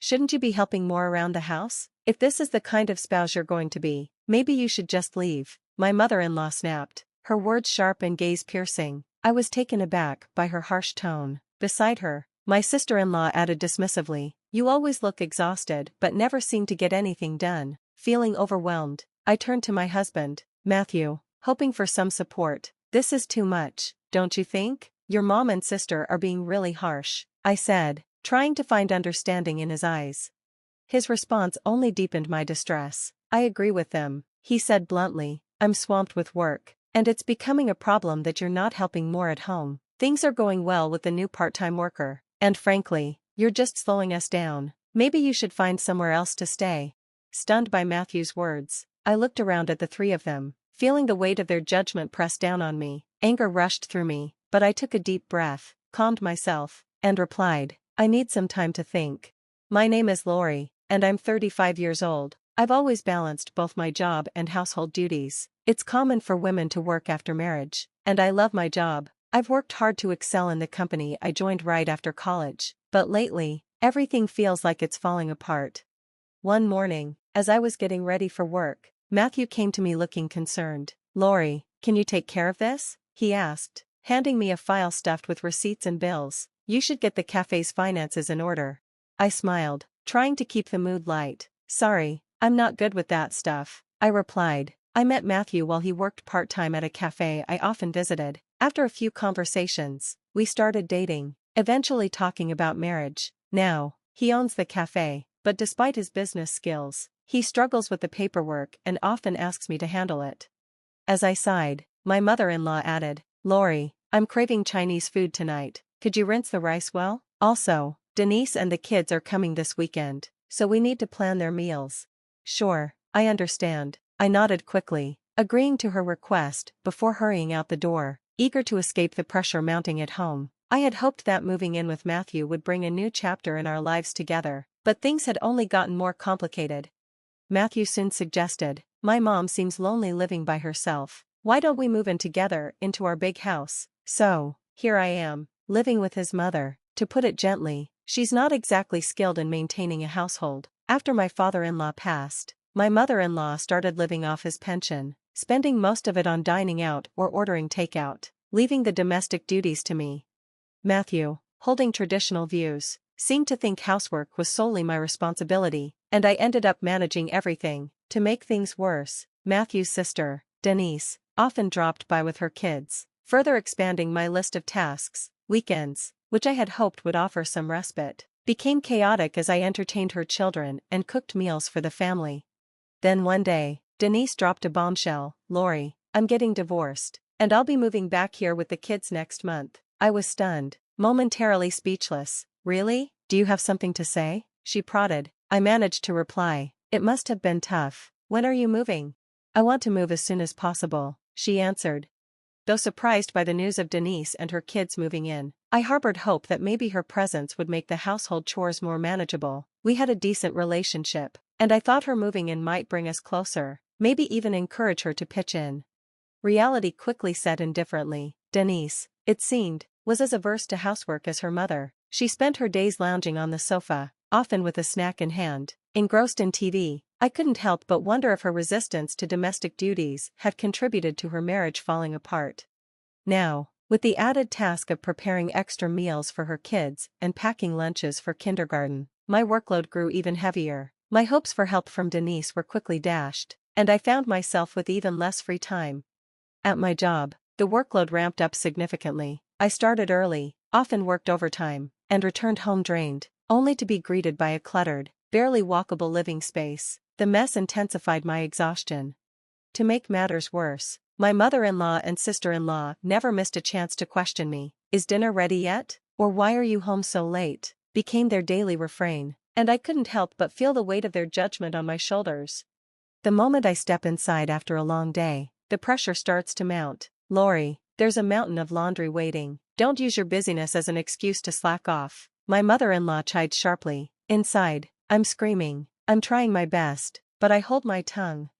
Shouldn't you be helping more around the house? If this is the kind of spouse you're going to be, maybe you should just leave, my mother-in-law snapped, her words sharp and gaze piercing. I was taken aback by her harsh tone. Beside her, my sister-in-law added dismissively, you always look exhausted but never seem to get anything done. Feeling overwhelmed, I turned to my husband, Matthew, hoping for some support. This is too much, don't you think? Your mom and sister are being really harsh, I said, trying to find understanding in his eyes. His response only deepened my distress. I agree with them, he said bluntly. I'm swamped with work, and it's becoming a problem that you're not helping more at home. Things are going well with the new part-time worker, and frankly, you're just slowing us down. Maybe you should find somewhere else to stay. Stunned by Matthew's words, I looked around at the three of them, feeling the weight of their judgment press down on me. Anger rushed through me, but I took a deep breath, calmed myself, and replied, I need some time to think. My name is Lori, and I'm 35 years old. I've always balanced both my job and household duties. It's common for women to work after marriage, and I love my job. I've worked hard to excel in the company I joined right after college, but lately, everything feels like it's falling apart. One morning, as I was getting ready for work, Matthew came to me looking concerned. Lori, can you take care of this? He asked, handing me a file stuffed with receipts and bills. You should get the cafe's finances in order. I smiled, trying to keep the mood light. Sorry, I'm not good with that stuff, I replied. I met Matthew while he worked part-time at a cafe I often visited. After a few conversations, we started dating, eventually talking about marriage. Now, he owns the cafe, but despite his business skills, he struggles with the paperwork and often asks me to handle it. As I sighed, my mother-in-law added, Lori, I'm craving Chinese food tonight. Could you rinse the rice well? Also, Denise and the kids are coming this weekend, so we need to plan their meals. Sure, I understand. I nodded quickly, agreeing to her request before hurrying out the door, eager to escape the pressure mounting at home. I had hoped that moving in with Matthew would bring a new chapter in our lives together, but things had only gotten more complicated. Matthew soon suggested, my mom seems lonely living by herself. Why don't we move in together into our big house? So, here I am, living with his mother. To put it gently, she's not exactly skilled in maintaining a household. After my father-in-law passed, my mother-in-law started living off his pension, spending most of it on dining out or ordering takeout, leaving the domestic duties to me. Matthew, holding traditional views, seemed to think housework was solely my responsibility, and I ended up managing everything. To make things worse, Matthew's sister, Denise, often dropped by with her kids, further expanding my list of tasks. Weekends, which I had hoped would offer some respite, became chaotic as I entertained her children and cooked meals for the family. Then one day, Denise dropped a bombshell, Lori, I'm getting divorced, and I'll be moving back here with the kids next month. I was stunned, momentarily speechless. Really? Do you have something to say? She prodded. I managed to reply, it must have been tough. When are you moving? I want to move as soon as possible, she answered. Though surprised by the news of Denise and her kids moving in, I harbored hope that maybe her presence would make the household chores more manageable. We had a decent relationship, and I thought her moving in might bring us closer, maybe even encourage her to pitch in. Reality quickly set in differently. Denise, it seemed, was as averse to housework as her mother. She spent her days lounging on the sofa, often with a snack in hand, engrossed in TV. I couldn't help but wonder if her resistance to domestic duties had contributed to her marriage falling apart. Now, with the added task of preparing extra meals for her kids and packing lunches for kindergarten, my workload grew even heavier. My hopes for help from Denise were quickly dashed, and I found myself with even less free time. At my job, the workload ramped up significantly. I started early, often worked overtime, and returned home drained, only to be greeted by a cluttered, barely walkable living space. The mess intensified my exhaustion. To make matters worse, my mother-in-law and sister-in-law never missed a chance to question me. Is dinner ready yet? Or why are you home so late? Became their daily refrain, and I couldn't help but feel the weight of their judgment on my shoulders. The moment I step inside after a long day, the pressure starts to mount. Lori, there's a mountain of laundry waiting. Don't use your busyness as an excuse to slack off. My mother-in-law chided sharply. Inside, I'm screaming. I'm trying my best, but I hold my tongue.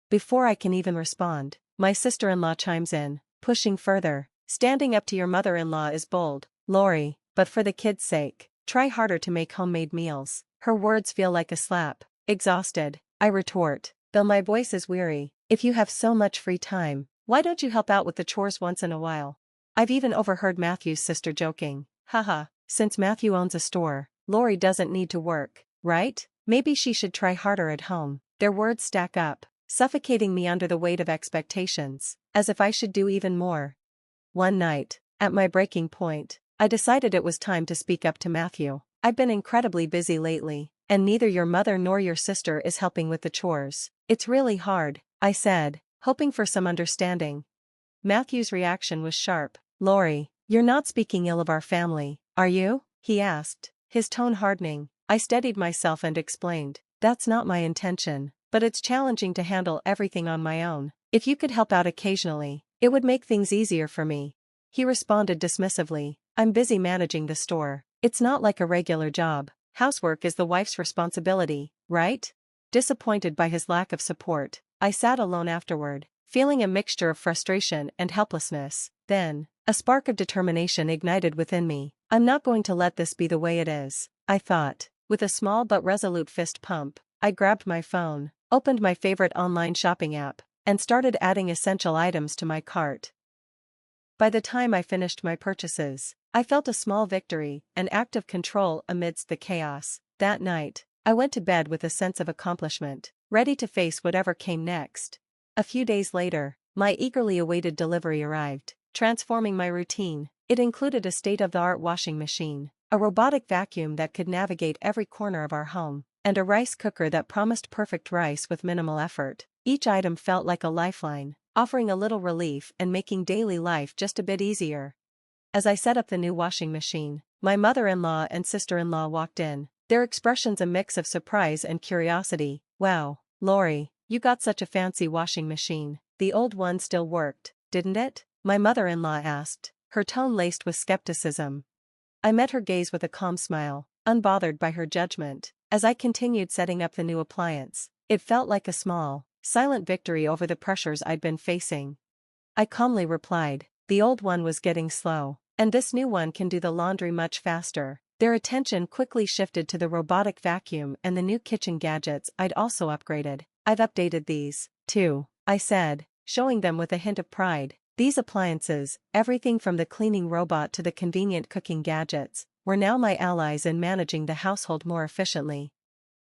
Before I can even respond, my sister-in-law chimes in, pushing further. Standing up to your mother-in-law is bold, Lori, but for the kids' sake, try harder to make homemade meals. Her words feel like a slap. Exhausted, I retort, though my voice is weary. If you have so much free time, why don't you help out with the chores once in a while? I've even overheard Matthew's sister joking. Haha, since Matthew owns a store, Lori doesn't need to work, right? Maybe she should try harder at home. Their words stack up, suffocating me under the weight of expectations, as if I should do even more. One night, at my breaking point, I decided it was time to speak up to Matthew. I've been incredibly busy lately, and neither your mother nor your sister is helping with the chores. It's really hard, I said, hoping for some understanding. Matthew's reaction was sharp. Lori, you're not speaking ill of our family, are you? He asked, his tone hardening. I steadied myself and explained, that's not my intention, but it's challenging to handle everything on my own. If you could help out occasionally, it would make things easier for me. He responded dismissively, I'm busy managing the store. It's not like a regular job. Housework is the wife's responsibility, right? Disappointed by his lack of support, I sat alone afterward, feeling a mixture of frustration and helplessness. Then, a spark of determination ignited within me. I'm not going to let this be the way it is, I thought. With a small but resolute fist pump, I grabbed my phone, opened my favorite online shopping app, and started adding essential items to my cart. By the time I finished my purchases, I felt a small victory, an act of control amidst the chaos. That night, I went to bed with a sense of accomplishment, ready to face whatever came next. A few days later, my eagerly awaited delivery arrived, transforming my routine. It included a state-of-the-art washing machine, a robotic vacuum that could navigate every corner of our home, and a rice cooker that promised perfect rice with minimal effort. Each item felt like a lifeline, offering a little relief and making daily life just a bit easier. As I set up the new washing machine, my mother-in-law and sister-in-law walked in, their expressions a mix of surprise and curiosity. Wow, Lori, you got such a fancy washing machine. The old one still worked, didn't it? My mother-in-law asked, her tone laced with skepticism. I met her gaze with a calm smile, unbothered by her judgment. As I continued setting up the new appliance, it felt like a small, silent victory over the pressures I'd been facing. I calmly replied, the old one was getting slow, and this new one can do the laundry much faster. Their attention quickly shifted to the robotic vacuum and the new kitchen gadgets I'd also upgraded. I've updated these, too, I said, showing them with a hint of pride. These appliances, everything from the cleaning robot to the convenient cooking gadgets, were now my allies in managing the household more efficiently.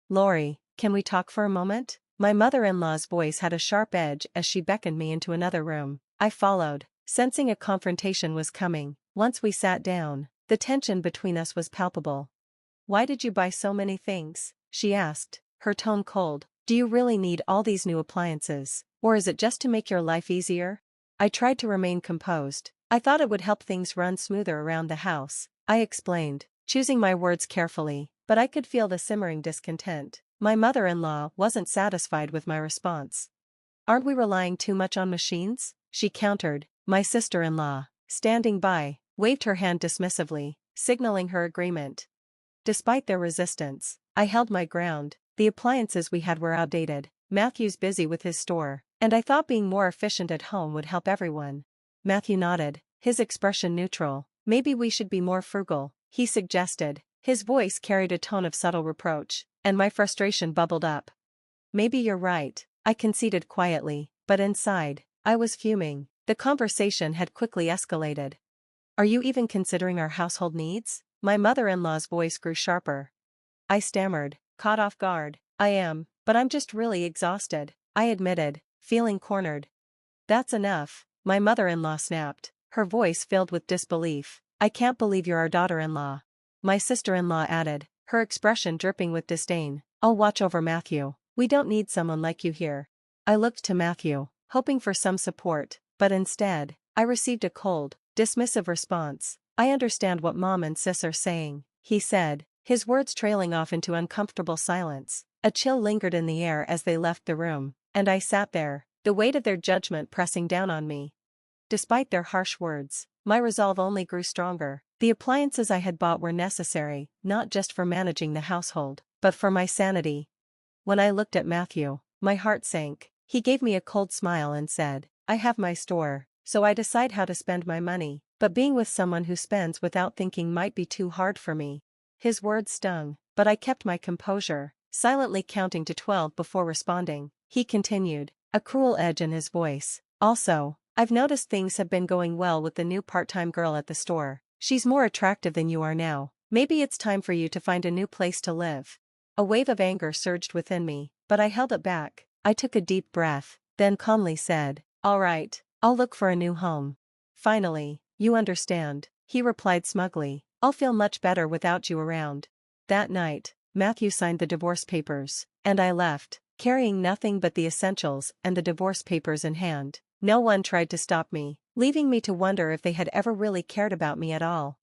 Lori, can we talk for a moment? My mother-in-law's voice had a sharp edge as she beckoned me into another room. I followed, sensing a confrontation was coming. Once we sat down, the tension between us was palpable. Why did you buy so many things? She asked, her tone cold. Do you really need all these new appliances, or is it just to make your life easier? I tried to remain composed. I thought it would help things run smoother around the house, I explained, choosing my words carefully, but I could feel the simmering discontent. My mother-in-law wasn't satisfied with my response. Aren't we relying too much on machines? She countered. My sister-in-law, standing by, waved her hand dismissively, signaling her agreement. Despite their resistance, I held my ground. The appliances we had were outdated, Matthew's busy with his store, and I thought being more efficient at home would help everyone. Matthew nodded, his expression neutral. Maybe we should be more frugal, he suggested. His voice carried a tone of subtle reproach, and my frustration bubbled up. Maybe you're right, I conceded quietly, but inside, I was fuming. The conversation had quickly escalated. Are you even considering our household needs? My mother-in-law's voice grew sharper. I stammered, caught off guard. I am, but I'm just really exhausted, I admitted, feeling cornered. That's enough, my mother-in-law snapped, her voice filled with disbelief. I can't believe you're our daughter-in-law. My sister-in-law added, her expression dripping with disdain. I'll watch over Matthew. We don't need someone like you here. I looked to Matthew, hoping for some support, but instead, I received a cold, dismissive response. I understand what Mom and Sis are saying, he said, his words trailing off into uncomfortable silence. A chill lingered in the air as they left the room, and I sat there, the weight of their judgment pressing down on me. Despite their harsh words, my resolve only grew stronger. The appliances I had bought were necessary, not just for managing the household, but for my sanity. When I looked at Matthew, my heart sank. He gave me a cold smile and said, I have my store, so I decide how to spend my money, but being with someone who spends without thinking might be too hard for me. His words stung, but I kept my composure, silently counting to 12 before responding. He continued, a cruel edge in his voice. Also, I've noticed things have been going well with the new part-time girl at the store. She's more attractive than you are now. Maybe it's time for you to find a new place to live. A wave of anger surged within me, but I held it back. I took a deep breath, then calmly said, all right, I'll look for a new home. Finally, you understand, he replied smugly. I'll feel much better without you around. That night, Matthew signed the divorce papers, and I left, carrying nothing but the essentials and the divorce papers in hand. No one tried to stop me, leaving me to wonder if they had ever really cared about me at all.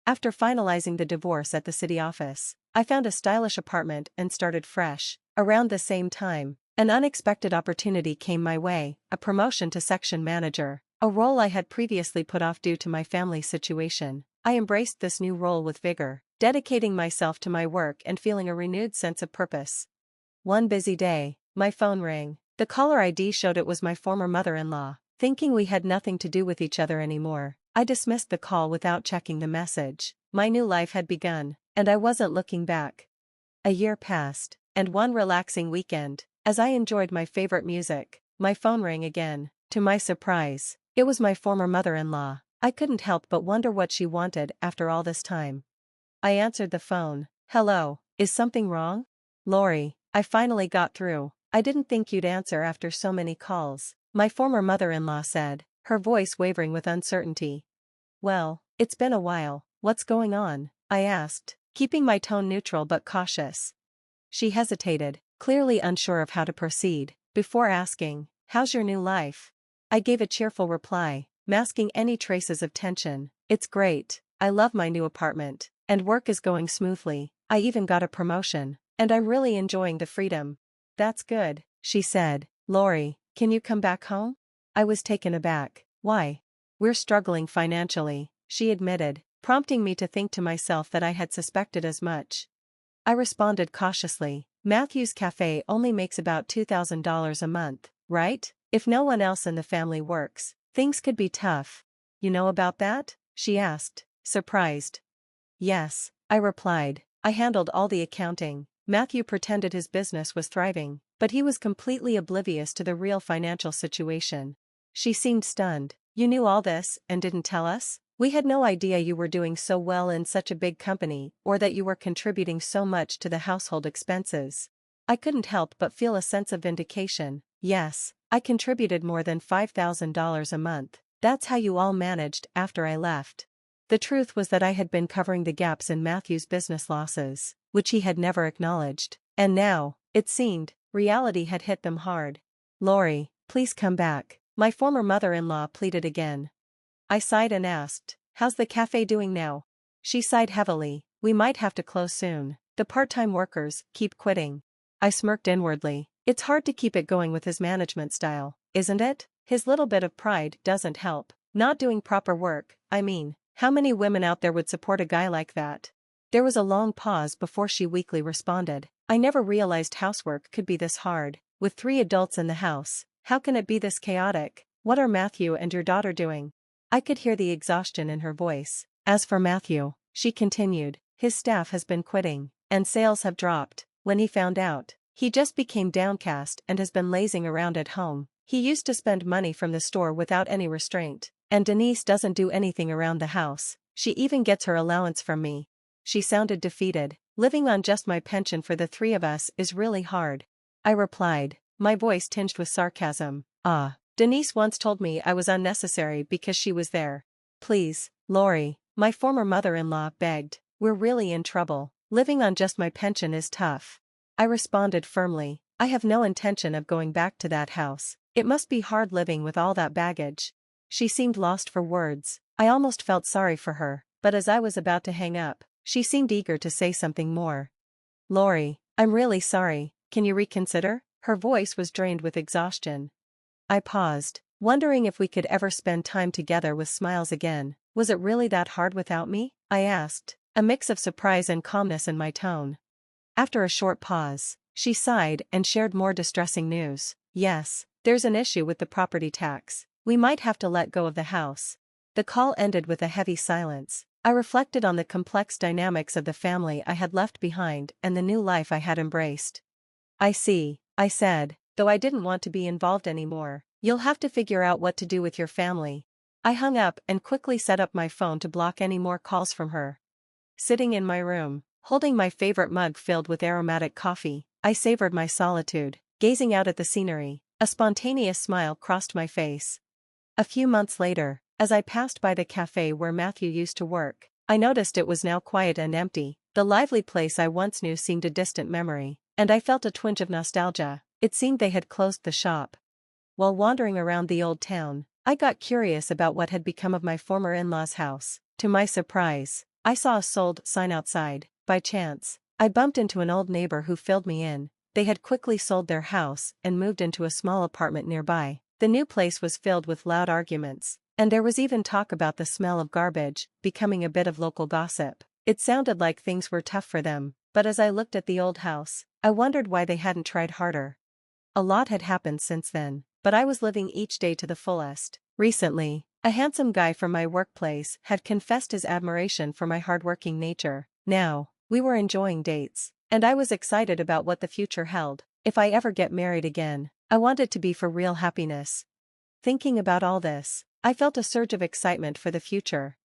After finalizing the divorce at the city office, I found a stylish apartment and started fresh. Around the same time, an unexpected opportunity came my way, a promotion to section manager, a role I had previously put off due to my family situation. I embraced this new role with vigor, dedicating myself to my work and feeling a renewed sense of purpose. One busy day, my phone rang. The caller ID showed it was my former mother-in-law. Thinking we had nothing to do with each other anymore, I dismissed the call without checking the message. My new life had begun, and I wasn't looking back. A year passed, and one relaxing weekend, as I enjoyed my favorite music, my phone rang again. To my surprise, it was my former mother-in-law. I couldn't help but wonder what she wanted after all this time. I answered the phone. Hello, is something wrong? Lori, I finally got through. I didn't think you'd answer after so many calls, my former mother-in-law said, her voice wavering with uncertainty. Well, it's been a while. What's going on? I asked, keeping my tone neutral but cautious. She hesitated, clearly unsure of how to proceed, before asking, how's your new life? I gave a cheerful reply, masking any traces of tension. It's great, I love my new apartment, and work is going smoothly. I even got a promotion, and I'm really enjoying the freedom. That's good, she said. Lori, can you come back home? I was taken aback. Why? We're struggling financially, she admitted, prompting me to think to myself that I had suspected as much. I responded cautiously. Matthew's cafe only makes about $2,000 a month, right? If no one else in the family works, things could be tough. You know about that? She asked, surprised. Yes, I replied. I handled all the accounting. Matthew pretended his business was thriving, but he was completely oblivious to the real financial situation. She seemed stunned. You knew all this and didn't tell us? We had no idea you were doing so well in such a big company or that you were contributing so much to the household expenses. I couldn't help but feel a sense of vindication. Yes, I contributed more than $5,000 a month. That's how you all managed after I left. The truth was that I had been covering the gaps in Matthew's business losses, which he had never acknowledged. And now, it seemed, reality had hit them hard. Lori, please come back, my former mother-in-law pleaded again. I sighed and asked, how's the cafe doing now? She sighed heavily. We might have to close soon. The part-time workers keep quitting. I smirked inwardly. It's hard to keep it going with his management style, isn't it? His little bit of pride doesn't help. Not doing proper work, I mean. How many women out there would support a guy like that? There was a long pause before she weakly responded. I never realized housework could be this hard. With 3 adults in the house, how can it be this chaotic? What are Matthew and your daughter doing? I could hear the exhaustion in her voice. As for Matthew, she continued, his staff has been quitting, and sales have dropped. When he found out, he just became downcast and has been lazing around at home. He used to spend money from the store without any restraint. And Denise doesn't do anything around the house. She even gets her allowance from me. She sounded defeated. Living on just my pension for the 3 of us is really hard. I replied, my voice tinged with sarcasm. Denise once told me I was unnecessary because she was there. Please, Lori, my former mother-in-law begged. We're really in trouble. Living on just my pension is tough. I responded firmly. I have no intention of going back to that house. It must be hard living with all that baggage. She seemed lost for words. I almost felt sorry for her, but as I was about to hang up, she seemed eager to say something more. Lori, I'm really sorry, can you reconsider? Her voice was drained with exhaustion. I paused, wondering if we could ever spend time together with smiles again. Was it really that hard without me? I asked, a mix of surprise and calmness in my tone. After a short pause, she sighed and shared more distressing news. Yes, there's an issue with the property tax. We might have to let go of the house. The call ended with a heavy silence. I reflected on the complex dynamics of the family I had left behind and the new life I had embraced. I see, I said, though I didn't want to be involved anymore. You'll have to figure out what to do with your family. I hung up and quickly set up my phone to block any more calls from her. Sitting in my room, holding my favorite mug filled with aromatic coffee, I savored my solitude, gazing out at the scenery. A spontaneous smile crossed my face. A few months later, as I passed by the cafe where Matthew used to work, I noticed it was now quiet and empty. The lively place I once knew seemed a distant memory, and I felt a twinge of nostalgia. It seemed they had closed the shop. While wandering around the old town, I got curious about what had become of my former in-laws' house. To my surprise, I saw a sold sign outside. By chance, I bumped into an old neighbor who filled me in. They had quickly sold their house and moved into a small apartment nearby. The new place was filled with loud arguments, and there was even talk about the smell of garbage, becoming a bit of local gossip. It sounded like things were tough for them, but as I looked at the old house, I wondered why they hadn't tried harder. A lot had happened since then, but I was living each day to the fullest. Recently, a handsome guy from my workplace had confessed his admiration for my hardworking nature. Now, we were enjoying dates, and I was excited about what the future held. If I ever get married again, I want it to be for real happiness. Thinking about all this, I felt a surge of excitement for the future.